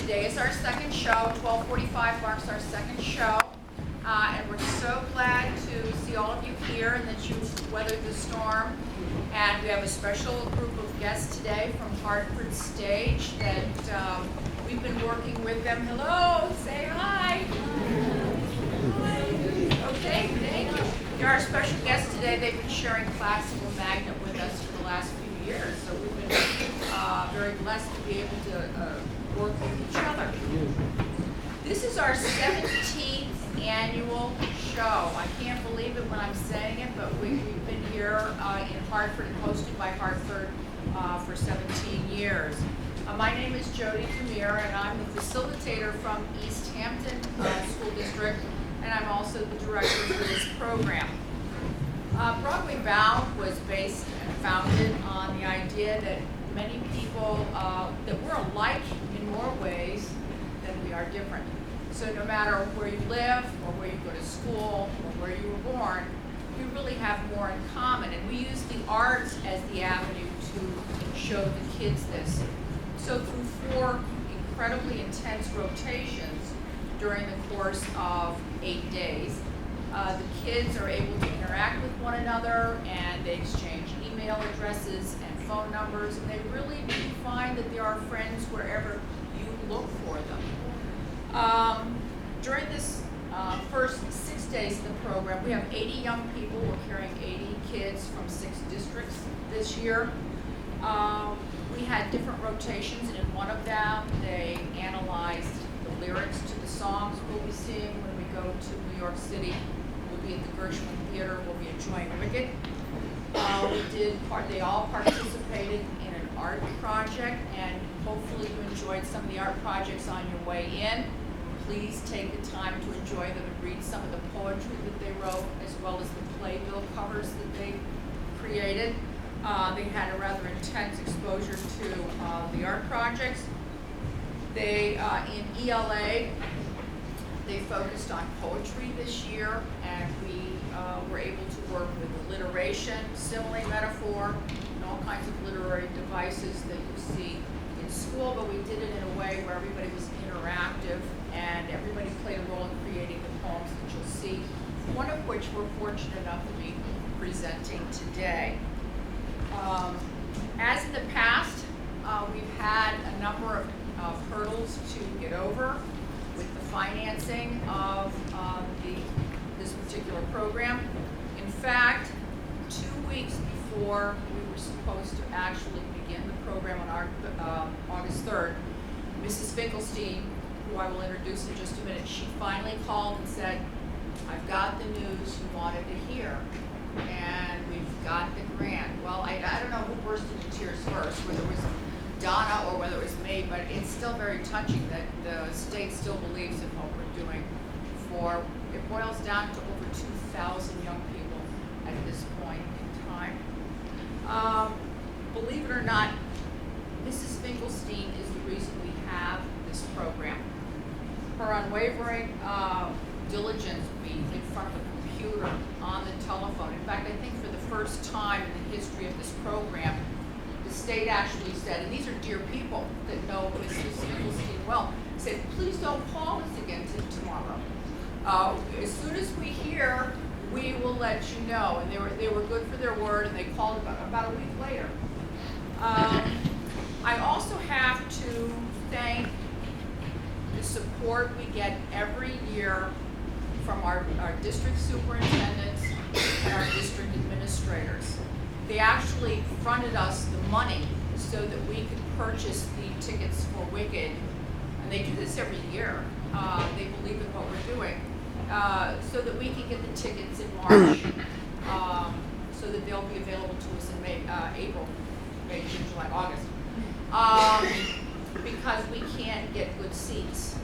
Today is our second show. 12:45 marks our second show. And we're so glad to see all of you here and that you weathered the storm. And we have a special group of guests today from Hartford Stage that we've been working with them. Hello, say hi. Okay, thank you. They're our special guests today. They've been sharing Classical Magnet with us for the last few years. So we've been very blessed to be able to work with each other. This is our 17th annual show. I can't believe it when I'm saying it, but we've been here in Hartford and hosted by Hartford for 17 years. My name is Jody Demir, and I'm the facilitator from East Hampton School District, and I'm also the director for this program. Broadway Bound was based and founded on the idea that many people, that we're alike in more ways than we are different. So no matter where you live, or where you go to school, or where you were born, you really have more in common. And we use the arts as the avenue to show the kids this. So through 4 incredibly intense rotations during the course of 8 days, the kids are able to interact with one another, and they exchange email addresses and phone numbers, and they really do find that there are friends wherever you look for them. During this first 6 days of the program, we have 80 young people. We're carrying 80 kids from 6 districts this year. We had different rotations, and in one of them, they analyzed the lyrics to the songs we'll be seeing when we go to New York City. We'll be at the Gershwin Theater. We'll be enjoying Wicked. They all participated in an art project, and hopefully you enjoyed some of the art projects on your way in. Please take the time to enjoy them and read some of the poetry that they wrote, as well as the playbill covers that they created. They had a rather intense exposure to the art projects. They, in ELA, they focused on poetry this year, and we were able to work with alliteration, simile, metaphor, and all kinds of literary devices that you see in school, but we did it in a way where everybody was interactive and everybody played a role in creating the poems that you'll see, one of which we're fortunate enough to be presenting today. As in the past, we've had a number of hurdles to get over with the financing of this particular program. In fact, 2 weeks before we were supposed to actually begin the program on August 3rd, Mrs. Finkelstein, who I will introduce in just a minute, she finally called and said, "I've got the news you wanted to hear, and we've got the grant." Well, I don't know who burst into tears first, whether it was Donna or whether it was me, but it's still very touching that the state still believes in what we're doing. It boils down to over 2,000 young people at this point in time. Believe it or not, Mrs. Finkelstein is the reason we have this program. Her unwavering diligence being in front of a computer, on the telephone. In fact, I think for the first time in the history of this program, the state actually said, and these are dear people that know Mrs. Finkelstein well, said, "Please don't call us again tomorrow. As soon as we hear, we will let you know." And they were good for their word, and they called about a week later. I also have to thank the support we get every year from our district superintendents and our district administrators. They actually fronted us the money so that we could purchase the tickets for Wicked, and they do this every year. They believe in what we're doing, so that we can get the tickets in March, so that they'll be available to us in April, May, June, July, August, because we can't get good seats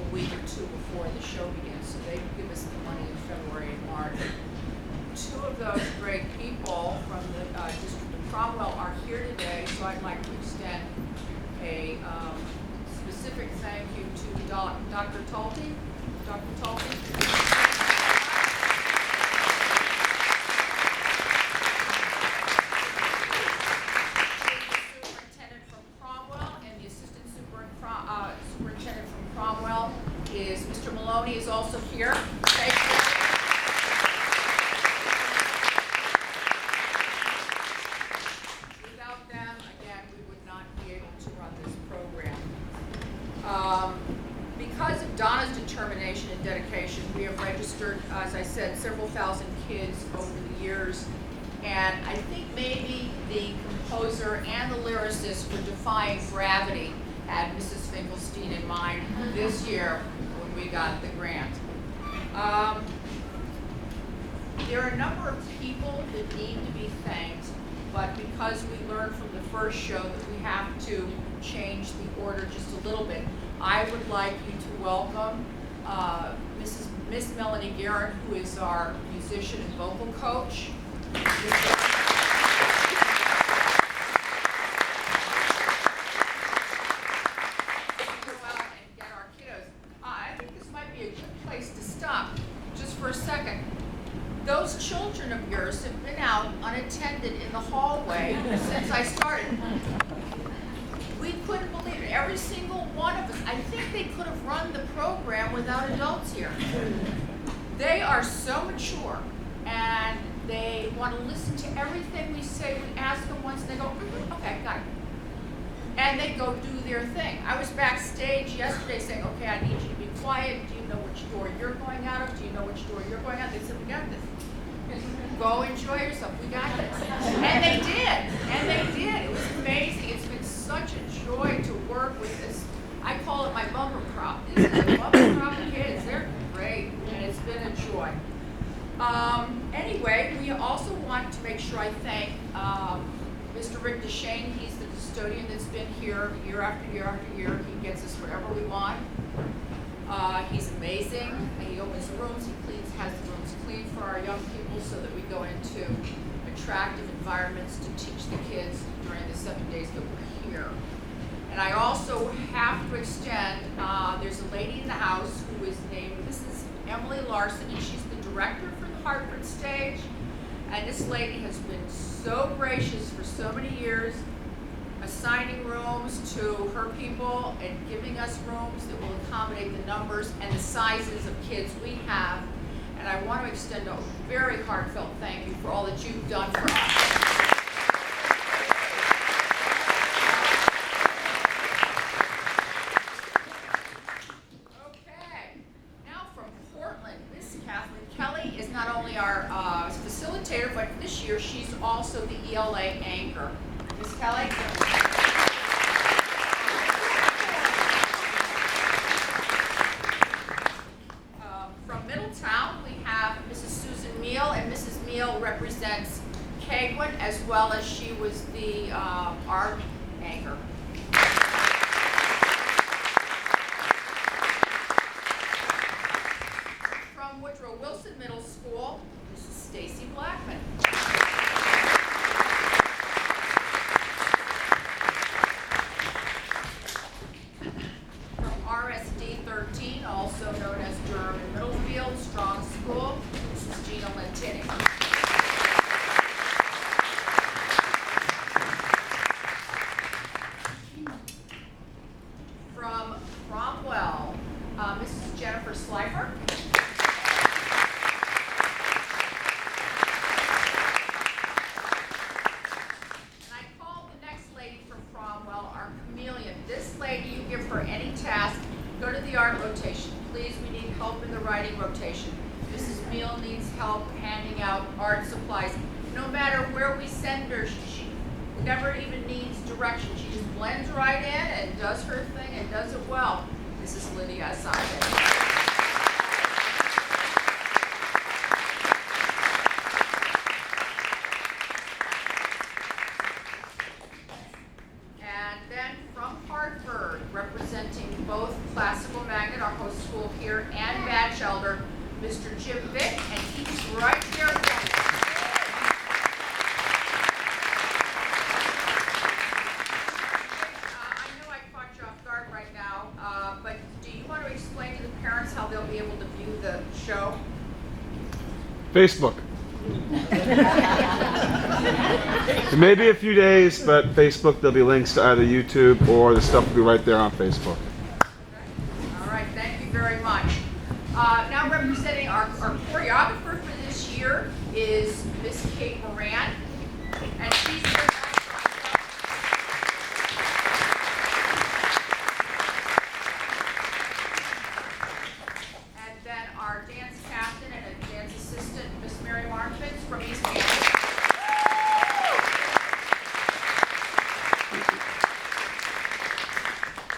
a week or 2 before the show begins, so they give us the money in February and March. 2 of those great people from the District of Cromwell are here today, so I'd like to extend a specific thank you to Dr. Talty. Dr. Talty. Superintendent from Cromwell and the assistant Maloney is also here. Thank you. Without them, again, we would not be able to run this program. Because of Donna's determination and dedication, we have registered, as I said, several thousand kids over the years. And I think maybe the composer and the lyricist for Defying Gravity had Mrs. Finkelstein in mind this year when we got the grant. There are a number of people that need to be thanked, but because we learned from the first show that we have to change the order just a little bit, I would like you to welcome Miss Melanie Guerin, who is our musician and vocal coach. Those children of yours have been out unattended in the hallway since I started. We couldn't believe it. Every single one of us, I think they could have run the program without adults here. They are so mature, and they want to listen to everything we say. We ask them once, and they go, okay, got it. And they go do their thing. I was backstage yesterday saying, okay, I need you to be quiet. Do you know which door you're going out of? Do you know which door you're going out of? They said, we got this. Go enjoy yourself. We got this. And they did. And they did. It was amazing. It's been such a joy to work with this. I call it my bumper crop. This is a bumper crop of kids. They're great. And it's been a joy. Anyway, we also want to make sure I thank Mr. Rick DeShane. He's the custodian that's been here year after year after year. He gets us whatever we want. He's amazing. He opens the rooms, he cleans, has the rooms clean for our young people so that we go into attractive environments to teach the kids during the 7 days that we're here. And I also have to extend, there's a lady in the house who is named Mrs. Emily Larson, and she's the director for the Hartford stage. And this lady has been so gracious for so many years, assigning rooms to her people and giving us rooms that will accommodate the numbers and the sizes of kids we have. And I want to extend a very heartfelt thank you for all that you've done for us. Okay, now from Portland, Miss Kathleen Kelly is not only our facilitator, but this year she's also the ELA anchor. Miss Kelly? From Middletown, we have Mrs. Susan Meal, and Mrs. Meal represents Kegwin, as well as she was the art anchor. From Woodrow Wilson Middle School, Mrs. Stacy Blackman. RSD 13, also known as Durham and Middlefield Strong School, Mrs. Gina Lentini. From Cromwell, Mrs. Jennifer Slifer. And I called the next lady from Cromwell our chameleon. This lady, you give her any task, go to the art rotation. Please, we need help in the writing rotation. Mrs. Meal needs help handing out art supplies. No matter where we send her, she never even needs direction. She just blends right in and does her thing and does it well. This is Lydia Asante. And then from Hartford, representing both Classical Magnet, our host school here, and Batchelder, Mr. Jim Vick, and he's right here. I know I caught you off guard right now, but do you want to explain to the parents how they'll be able to view the show? Facebook. It may be a few days, but Facebook, there'll be links to either YouTube or the stuff will be right there on Facebook. All right, thank you very much. Now representing our choreographer for this year is Miss Kate Moran, and she's here. And then our dance captain and a dance assistant, Miss Mary Markovitz from East Hampton.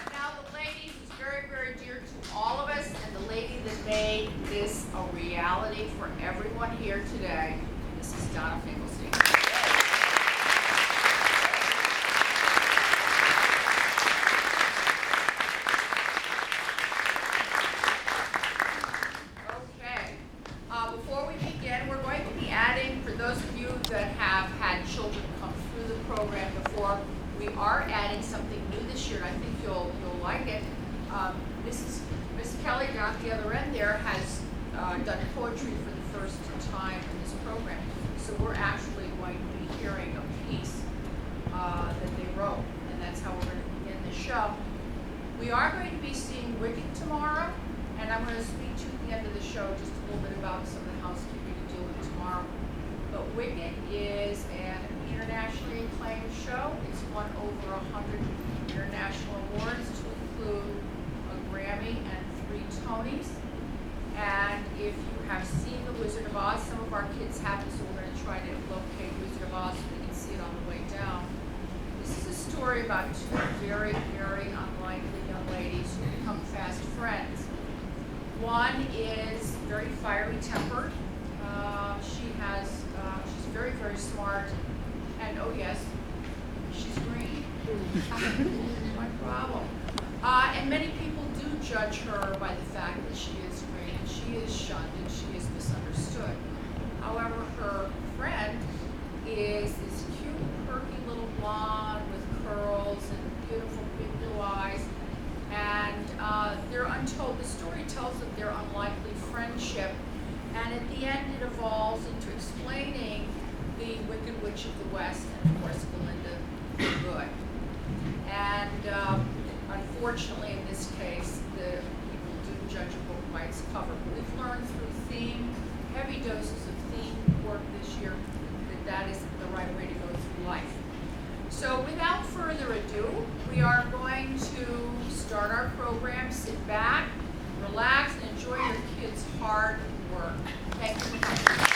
And now the lady who's very, very dear to all of us, and the lady that made this a reality for everyone here today, this is Donna Finkelstein. Okay. Before we begin, we're going to be adding, for those of you that have had children come through the program before, we are adding something new this year, and I think you'll like it. Miss Kelly down at the other end there has done poetry for the first time in this program. So we're actually going to be hearing a piece that they wrote, and that's how we're going to begin the show. We are going to be seeing Wicked tomorrow, and I'm going to speak to you at the end of the show just a little bit about some of the housekeeping to deal with tomorrow. But Wicked is an internationally acclaimed show. It's won over 100 international awards, to include a Grammy and 3 Tonys. And if you have seen The Wizard of Oz, some of our kids haven't, so we're going to try to locate Wizard of Oz so we can see it on the way down. This is a story about 2 very, very unlikely young ladies who become fast friends. One is very fiery tempered. She's very, very smart. And oh yes, she's green. My problem. And many people do judge her by the fact that she is green, and she is shunned, and she is misunderstood. However, her friend is this cute, perky little blonde with curls and beautiful big blue eyes. And they're untold. The story tells of their unlikely friendship. And at the end, it evolves into explaining the Wicked Witch of the West and, of course, Glinda the Good. And unfortunately, in this case, the people do judge a book by its cover. But we've learned through heavy doses of theme work this year, that is the right way to go through life. So without further ado, we are going to start our program. Sit back, relax, and enjoy your kids' hard work. Thank you for coming.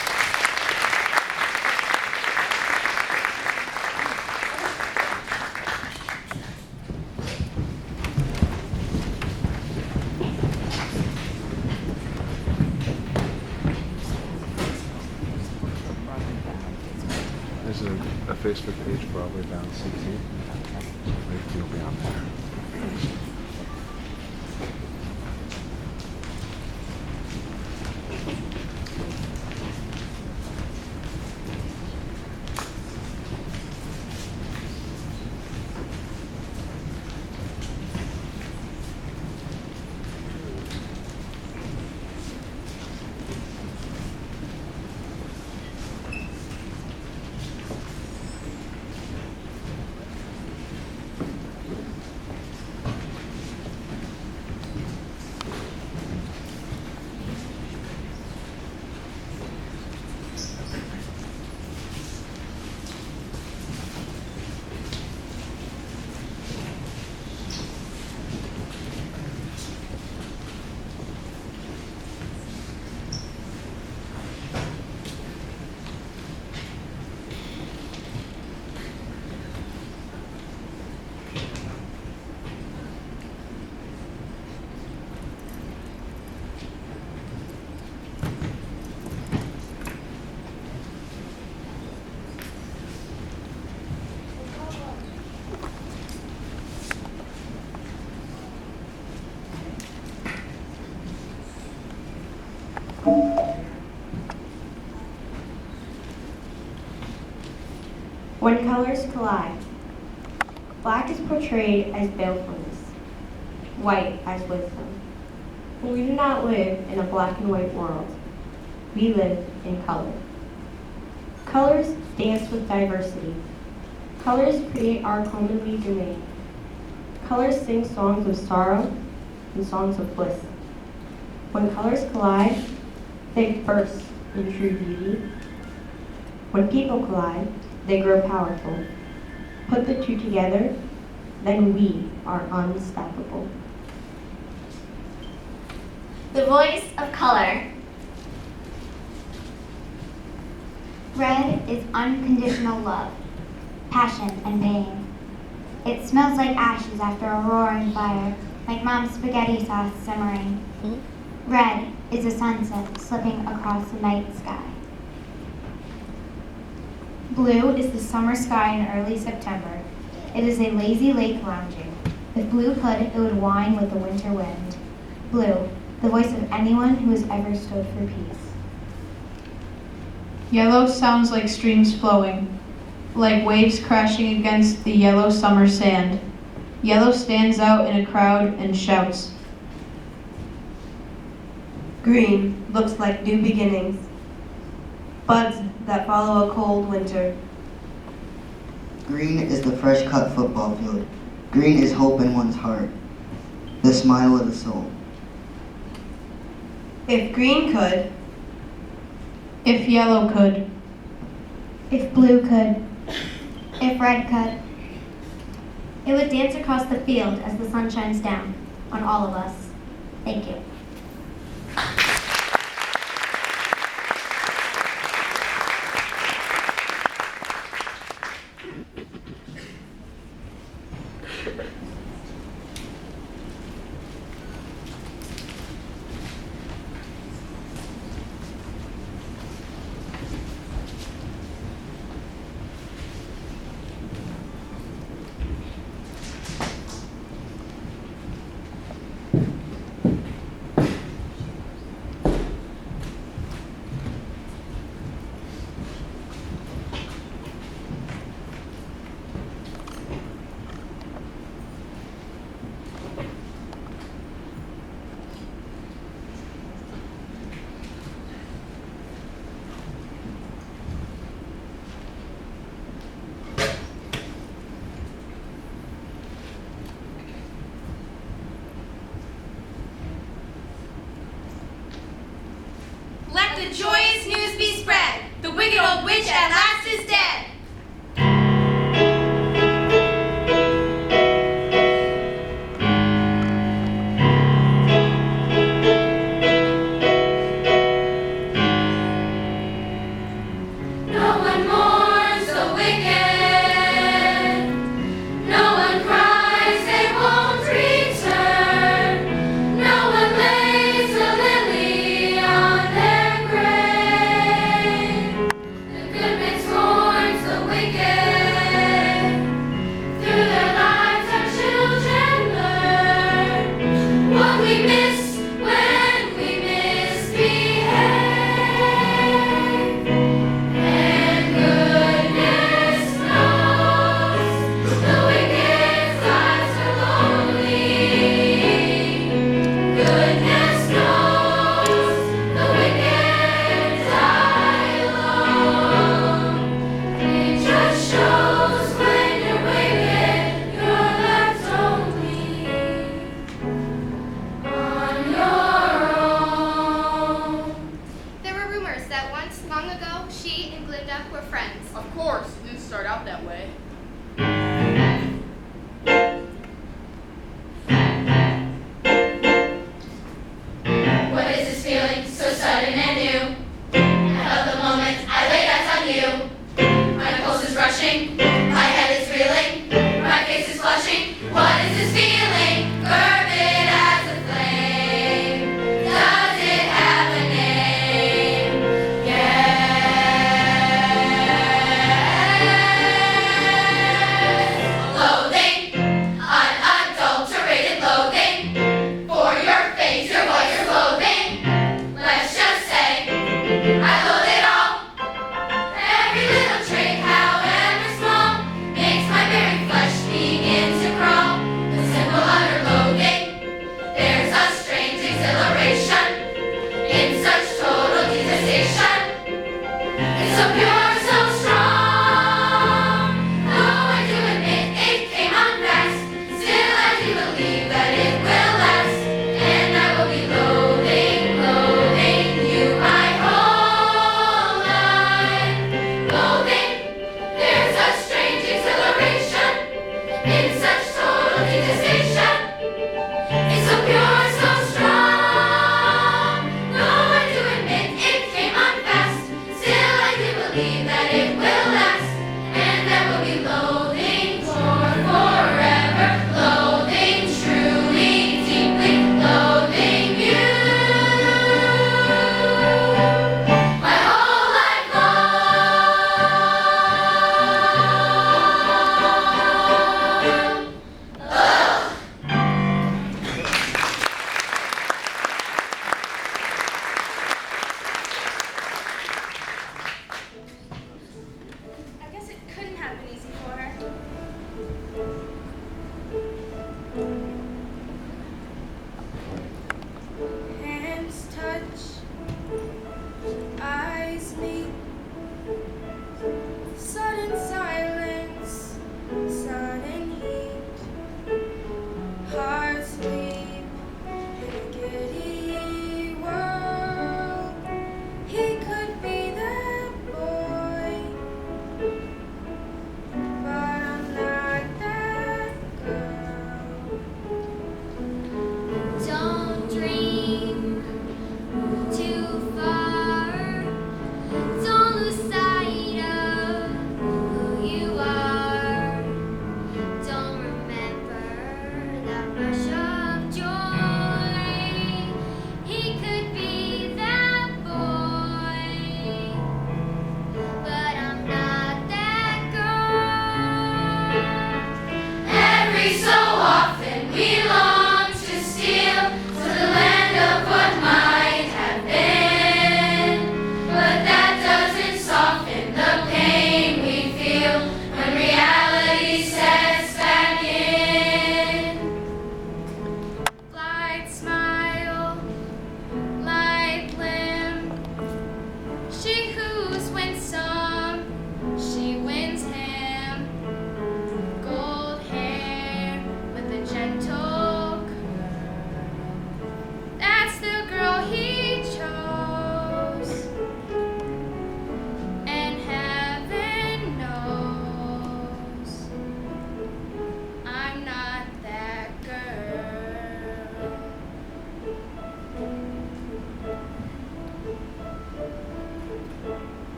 There's a Facebook page, Broadway Bound CT. Maybe you'll be on there. When colors collide, black is portrayed as balefulness, white as wisdom. But we do not live in a black and white world. We live in color. Colors dance with diversity. Colors create our commonly domain. Colors sing songs of sorrow and songs of bliss. When colors collide, they burst in true beauty. When people collide, they grow powerful. Put the two together, then we are unstoppable. The voice of color. Red is unconditional love, passion, and pain. It smells like ashes after a roaring fire, like mom's spaghetti sauce simmering. Red is a sunset slipping across the night sky. Blue is the summer sky in early September. It is a lazy lake lounging. If blue could, it would whine with the winter wind. Blue, the voice of anyone who has ever stood for peace. Yellow sounds like streams flowing, like waves crashing against the yellow summer sand. Yellow stands out in a crowd and shouts. Green looks like new beginnings, buds that follow a cold winter. Green is the fresh cut football field. Green is hope in one's heart, the smile of the soul. If green could, If yellow could, If blue could, If red could. it would dance across the field as the sun shines down on all of us. Thank you. Let the joyous news be spread. The wicked old witch at last is dead.